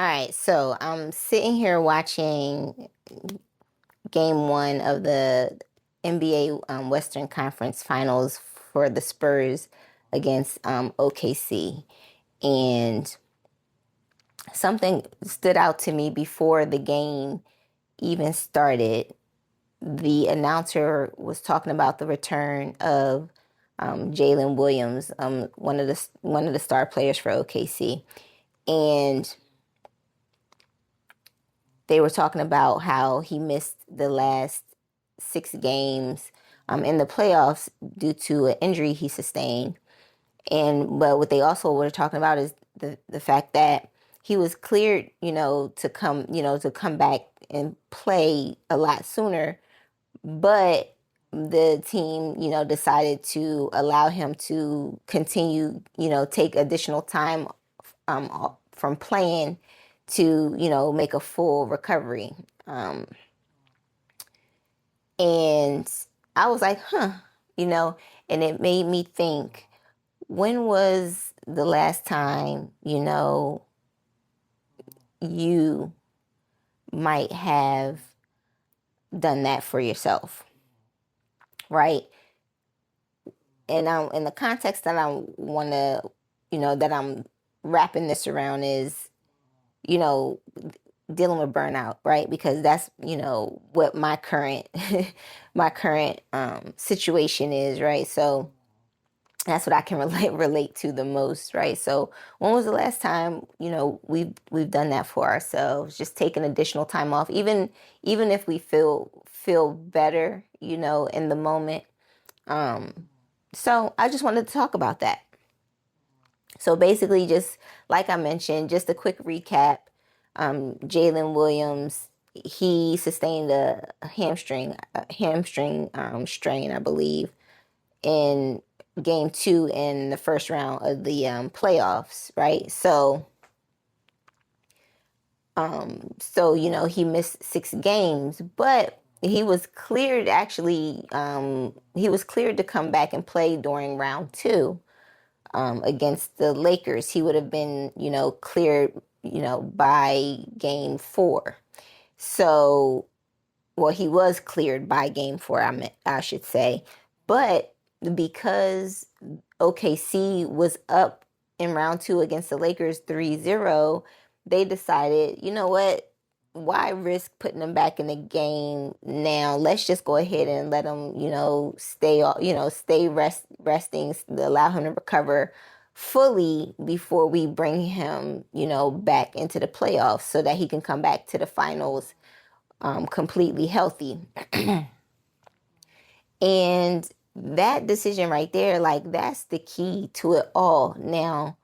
All right, so I'm sitting here watching game one of the NBA Western Conference Finals for the Spurs against OKC. And something stood out to me before the game even started. The announcer was talking about the return of Jalen Williams, one of the star players for OKC, and they were talking about how he missed the last 6 games in the playoffs due to an injury he sustained. And but what they also were talking about is the fact that he was cleared, to come back and play a lot sooner, but the team, decided to allow him to continue, take additional time from playing to, make a full recovery. And I was like, you know, and it made me think, when was the last time, you might have done that for yourself, right? And in the context that I want to, that I'm wrapping this around is, you know, dealing with burnout, right? Because that's, what my current my current situation is, right? So that's what I can relate to the most, right? So when was the last time, we've done that for ourselves, just taking additional time off, even if we feel better, in the moment. So I just wanted to talk about that. So basically, just like I mentioned, just a quick recap. Jalen Williams, he sustained a hamstring strain, I believe, in game two in the first round of the playoffs, right? So he missed 6 games, but he was cleared. Actually, he was cleared to come back and play during round two against the Lakers. He would have been, cleared, by game four. So, well, he was cleared by game four, I should say. But because OKC was up in round two against the Lakers 3-0, they decided, you know what? Why risk putting them back in the game now? Let's just go ahead and let him, stay resting, allow him to recover fully before we bring him, back into the playoffs so that he can come back to the finals completely healthy. And that decision right there, like, that's the key to it all. Now,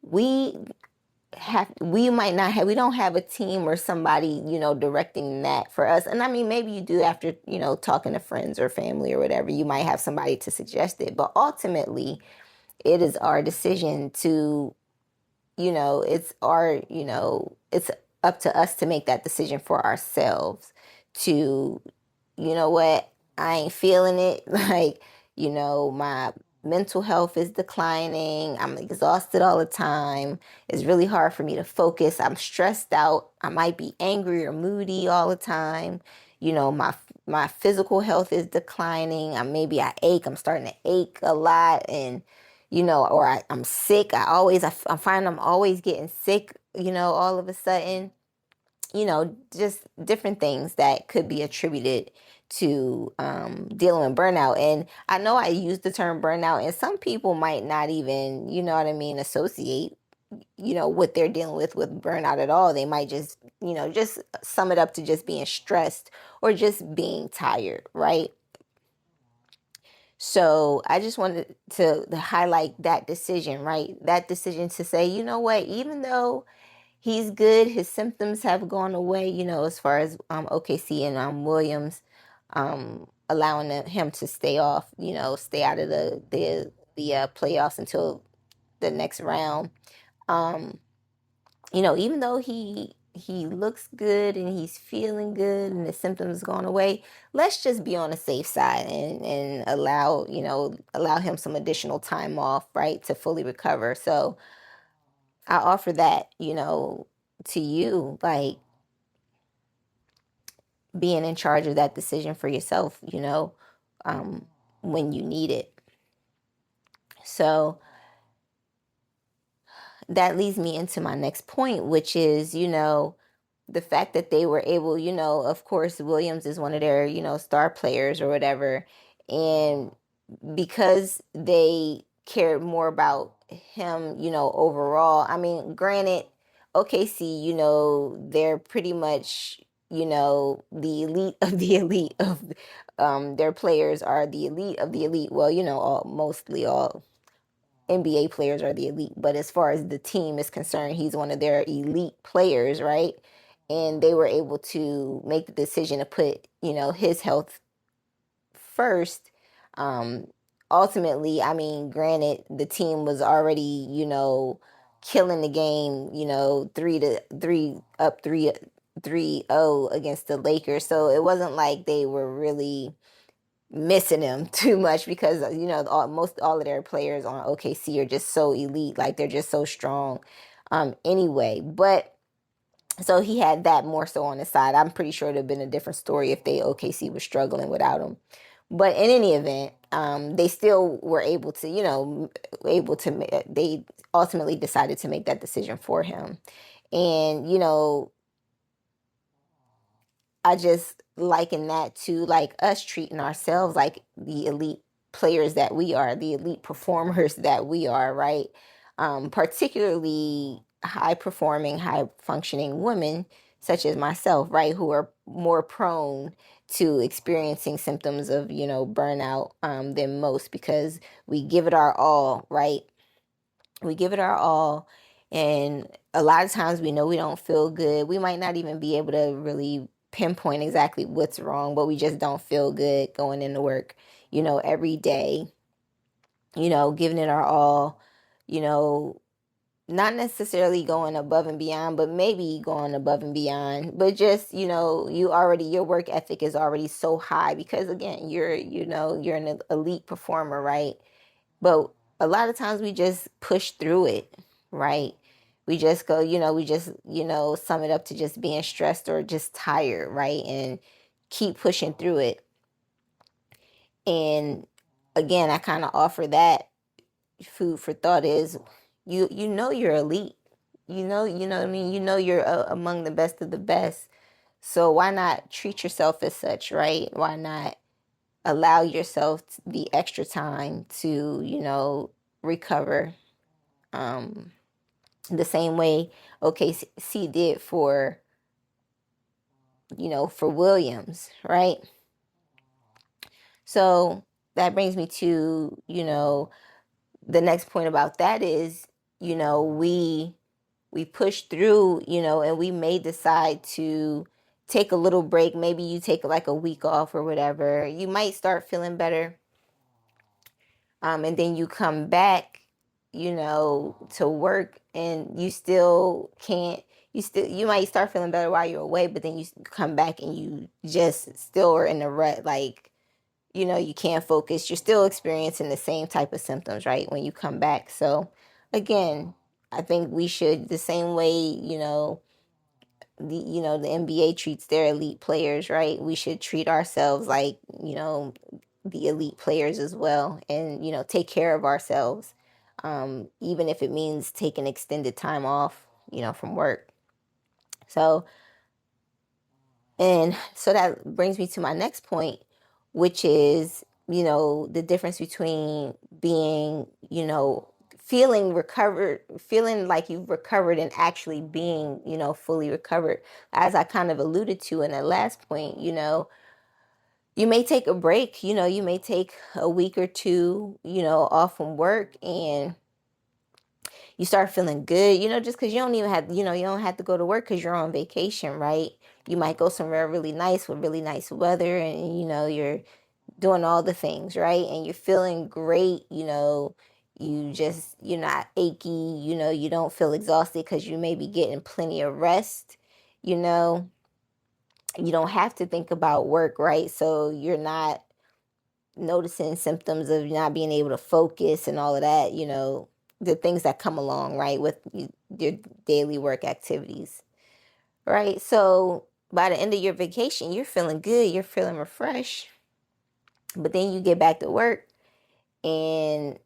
we we don't have a team or somebody, directing that for us. And I mean, maybe you do after, talking to friends or family or whatever, you might have somebody to suggest it. But ultimately, it is our decision to, it's up to us to make that decision for ourselves to, what, I ain't feeling it. Like, my mental health is declining. I'm exhausted all the time. It's really hard for me to focus. I'm stressed out. I might be angry or moody all the time. My physical health is declining. I ache. I'm starting to ache a lot, and or I'm sick. I find I'm always getting sick. All of a sudden, just different things that could be attributed to dealing with burnout. And I know I use the term burnout, and some people might not even, associate, what they're dealing with burnout at all. They might just sum it up to just being stressed or just being tired, right? So I just wanted to highlight that decision, right? That decision to say, you know what, even though he's good, his symptoms have gone away, as far as OKC and Williams, allowing him to stay off, stay out of the playoffs until the next round. Um, even though he looks good and he's feeling good and the symptoms gone away, let's just be on the safe side and allow him some additional time off, right, to fully recover. So I offer that, to you, like being in charge of that decision for yourself, um, when you need it. So that leads me into my next point, which is, the fact that they were able, of course, Williams is one of their, star players or whatever. And because they cared more about him, overall, I mean, granted, OKC, they're pretty much, the elite of the elite of their players are the elite of the elite. Well, mostly all NBA players are the elite, but as far as the team is concerned, he's one of their elite players, right? And they were able to make the decision to put, his health first. Um, Ultimately, I mean, granted, the team was already, killing the game, 3-3 up 3-0 against the Lakers. So it wasn't like they were really missing him too much because most all of their players on OKC are just so elite, like they're just so strong. Anyway, but so he had that more so on the side. I'm pretty sure it'd have been a different story if they OKC was struggling without him. But in any event, they still were able to, they ultimately decided to make that decision for him. And, I just liken that to like us treating ourselves like the elite players that we are, the elite performers that we are, right? Particularly high performing, high functioning women, such as myself, right, who are more prone to experiencing symptoms of, burnout than most because we give it our all, right? We give it our all. And a lot of times we know we don't feel good. We might not even be able to really pinpoint exactly what's wrong, but we just don't feel good going into work, every day, giving it our all, you know, not necessarily going above and beyond, but maybe going above and beyond. But just, your work ethic is already so high because again, you're an elite performer, right? But a lot of times we just push through it, right? We just go, we just, sum it up to just being stressed or just tired, right? And keep pushing through it. And again, I kind of offer that food for thought is you're elite. What I mean? You're among the best of the best. So why not treat yourself as such, right? Why not allow yourself the extra time to, recover the same way OKC did for Williams, right? So that brings me to, the next point about that is, we push through, and we may decide to take a little break. Maybe you take like a week off or whatever. You might start feeling better. And then you come back, to work and you still can't, you might start feeling better while you're away, but then you come back and you just still are in the rut, like, you can't focus. You're still experiencing the same type of symptoms, right? When you come back. So again, I think we should, the same way, the NBA treats their elite players, right? We should treat ourselves like, the elite players as well and, take care of ourselves. Even if it means taking extended time off, from work. So, and so that brings me to my next point, which is, the difference between being, feeling recovered, feeling like you've recovered and actually being, fully recovered. As I kind of alluded to in that last point, you may take a break, you may take a week or two, off from work and you start feeling good, just because you don't even have, you don't have to go to work because you're on vacation, right? You might go somewhere really nice with really nice weather and, you're doing all the things, right? And you're feeling great, you're not achy, you don't feel exhausted because you may be getting plenty of rest, you know, you don't have to think about work, right? So you're not noticing symptoms of not being able to focus and all of that, the things that come along, right, with your daily work activities. right? So by the end of your vacation, you're feeling good, you're feeling refreshed, but then you get back to work and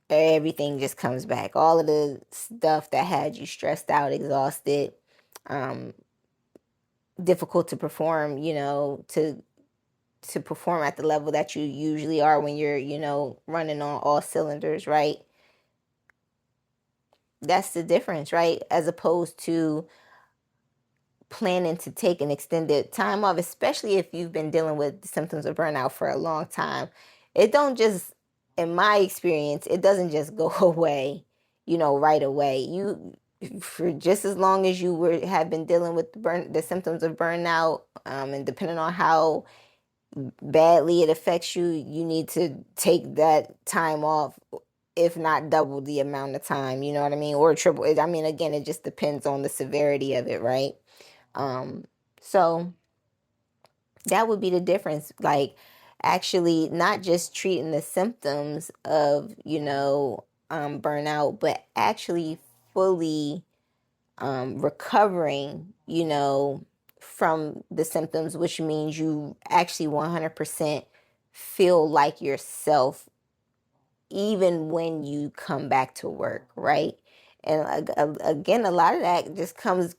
everything just comes back. All of the stuff that had you stressed out, exhausted, um, difficult to perform, to perform at the level that you usually are when you're, running on all cylinders, right? That's the difference, right? As opposed to planning to take an extended time off, especially if you've been dealing with symptoms of burnout for a long time. It don't just, in my experience, it doesn't just go away, right away. You, for just as long as you have been dealing with the symptoms of burnout, and depending on how badly it affects you, you need to take that time off, if not double the amount of time, you know what I mean? Or triple it. I mean, again, it just depends on the severity of it, right? Um, so that would be the difference. Like, actually, not just treating the symptoms of, burnout, but actually fully recovering, from the symptoms, which means you actually 100% feel like yourself even when you come back to work, right? And again, a lot of that just comes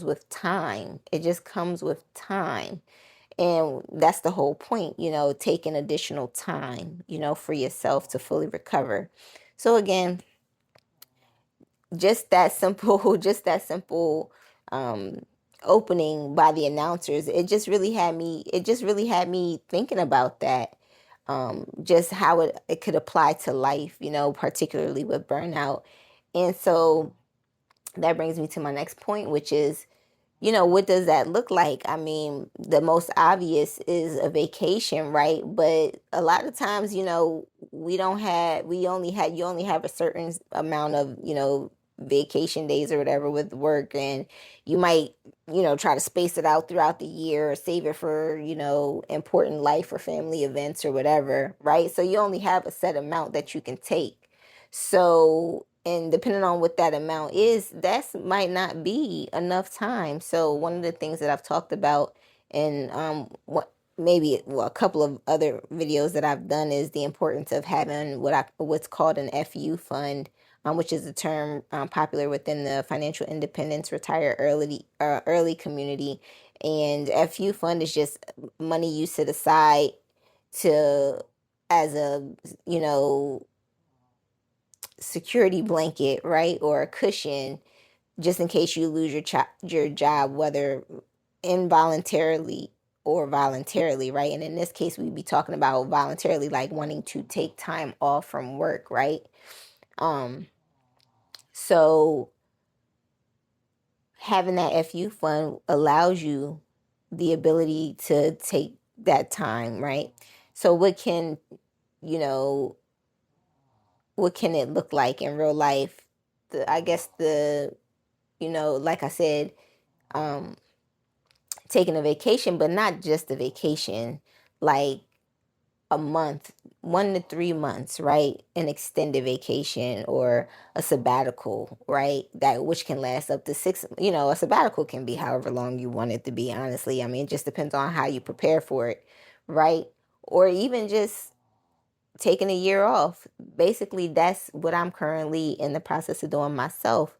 with time. It just comes with time, and that's the whole point. Taking additional time, for yourself to fully recover. So again, just that simple, just that simple um, opening by the announcers. It just really had me thinking about that. Just how it could apply to life, particularly with burnout. And so that brings me to my next point, which is, what does that look like? I mean, the most obvious is a vacation, right? But a lot of times, you only have a certain amount of, vacation days or whatever with work. And you might, try to space it out throughout the year or save it for, important life or family events or whatever, right? So you only have a set amount that you can take. So, and depending on what that amount is, that might not be enough time. So, one of the things that I've talked about in a couple of other videos that I've done is the importance of having what's called an FU fund, which is a term popular within the financial independence retire early community. And FU fund is just money you set aside to as a, you know security blanket, right, or a cushion, just in case you lose your job, whether involuntarily or voluntarily, right? And in this case, we'd be talking about voluntarily, like wanting to take time off from work, right? Um, so having that FU fund allows you the ability to take that time, right? So you know, what can it look like in real life? I guess like I said, um, taking a vacation, but not just a vacation, like a month, 1 to 3 months, right? An extended vacation or a sabbatical, right? That which can last up to six, a sabbatical can be however long you want it to be, honestly. I mean, it just depends on how you prepare for it, right? Or even just taking a year off. Basically, that's what I'm currently in the process of doing myself.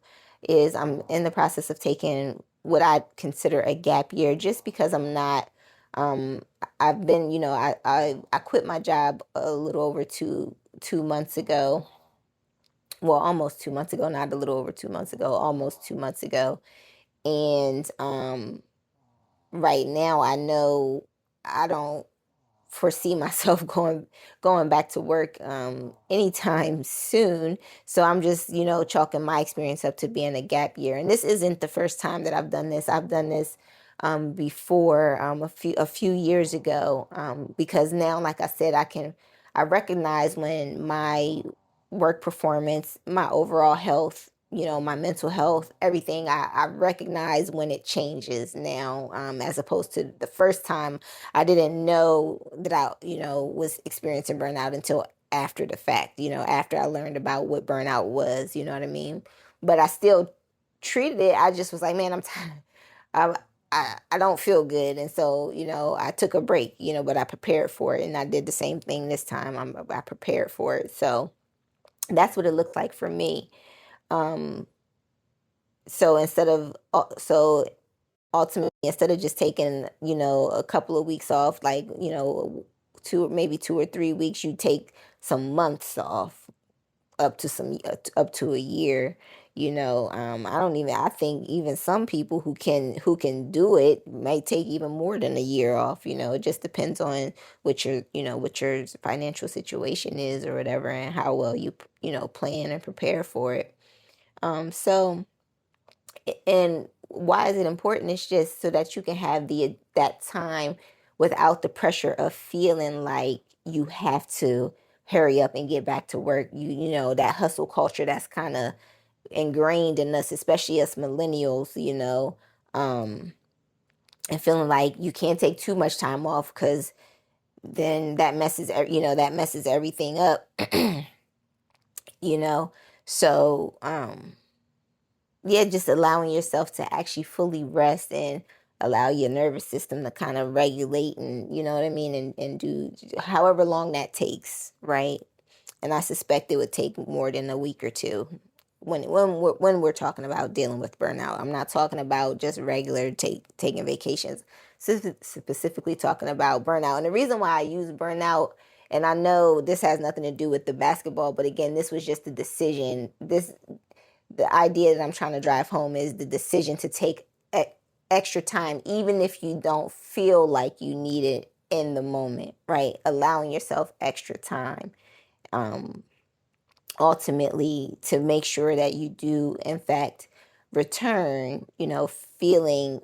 Is I'm in the process of taking what I consider a gap year, just because I'm not. Um, I've been, I quit my job a little over two months ago. Well, almost 2 months ago, not a little over 2 months ago, almost 2 months ago. And right now, I know I don't foresee myself going back to work anytime soon. So I'm just, chalking my experience up to being a gap year. And this isn't the first time that I've done this. I've done this before, a few years ago, because now, like I said, I recognize when my work performance, my overall health, my mental health, everything, I recognize when it changes now, as opposed to the first time. I didn't know that I, was experiencing burnout until after the fact, after I learned about what burnout was, you know what I mean? But I still treated it. I just was like, man, I'm tired. I, I don't feel good. And so, I took a break, but I prepared for it. And I did the same thing this time. I prepared for it. So that's what it looked like for me. Um, so ultimately, instead of just taking, a couple of weeks off, like, 2 or 3 weeks, you take some months off, up to a year. I think even some people who can do it might take even more than a year off. It just depends on what your financial situation is or whatever, and how well you plan and prepare for it. So, and why is it important? It's just so that you can have that time without the pressure of feeling like you have to hurry up and get back to work. That hustle culture that's kind of ingrained in us, especially us millennials, and feeling like you can't take too much time off because then that messes everything up. you know so yeah, just allowing yourself to actually fully rest and allow your nervous system to kind of regulate, and you know what I mean, and do however long that takes, right? And I suspect it would take more than a week or two when we're talking about dealing with burnout. I'm not talking about just regular taking vacations. Specifically talking about burnout. And the reason why I use burnout, and I know this has nothing to do with the basketball, but again, this was just the decision. The idea that I'm trying to drive home is the decision to take extra time, even if you don't feel like you need it in the moment, right? Allowing yourself extra time, um, ultimately, to make sure that you do, in fact, return, feeling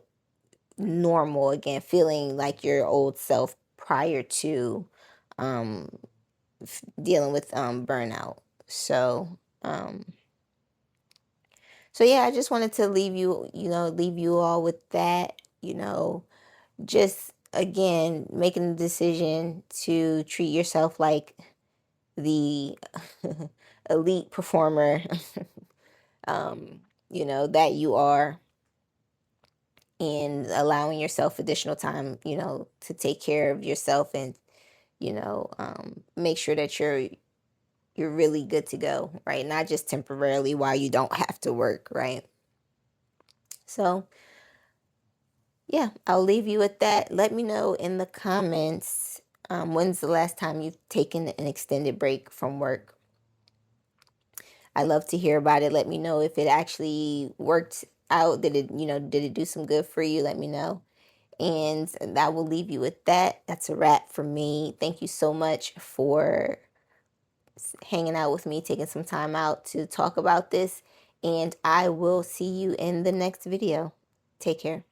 normal again, feeling like your old self prior to um, dealing with burnout. So, so yeah, I just wanted to leave you all with that, just again, making the decision to treat yourself like the elite performer, that you are, and allowing yourself additional time, to take care of yourself, and, make sure that you're really good to go, right? Not just temporarily while you don't have to work, right? So, yeah, I'll leave you with that. Let me know in the comments, when's the last time you've taken an extended break from work. I love to hear about it. Let me know if it actually worked out. Did it do some good for you? Let me know. And that will leave you with that. That's a wrap for me. Thank you so much for hanging out with me, taking some time out to talk about this. And I will see you in the next video. Take care.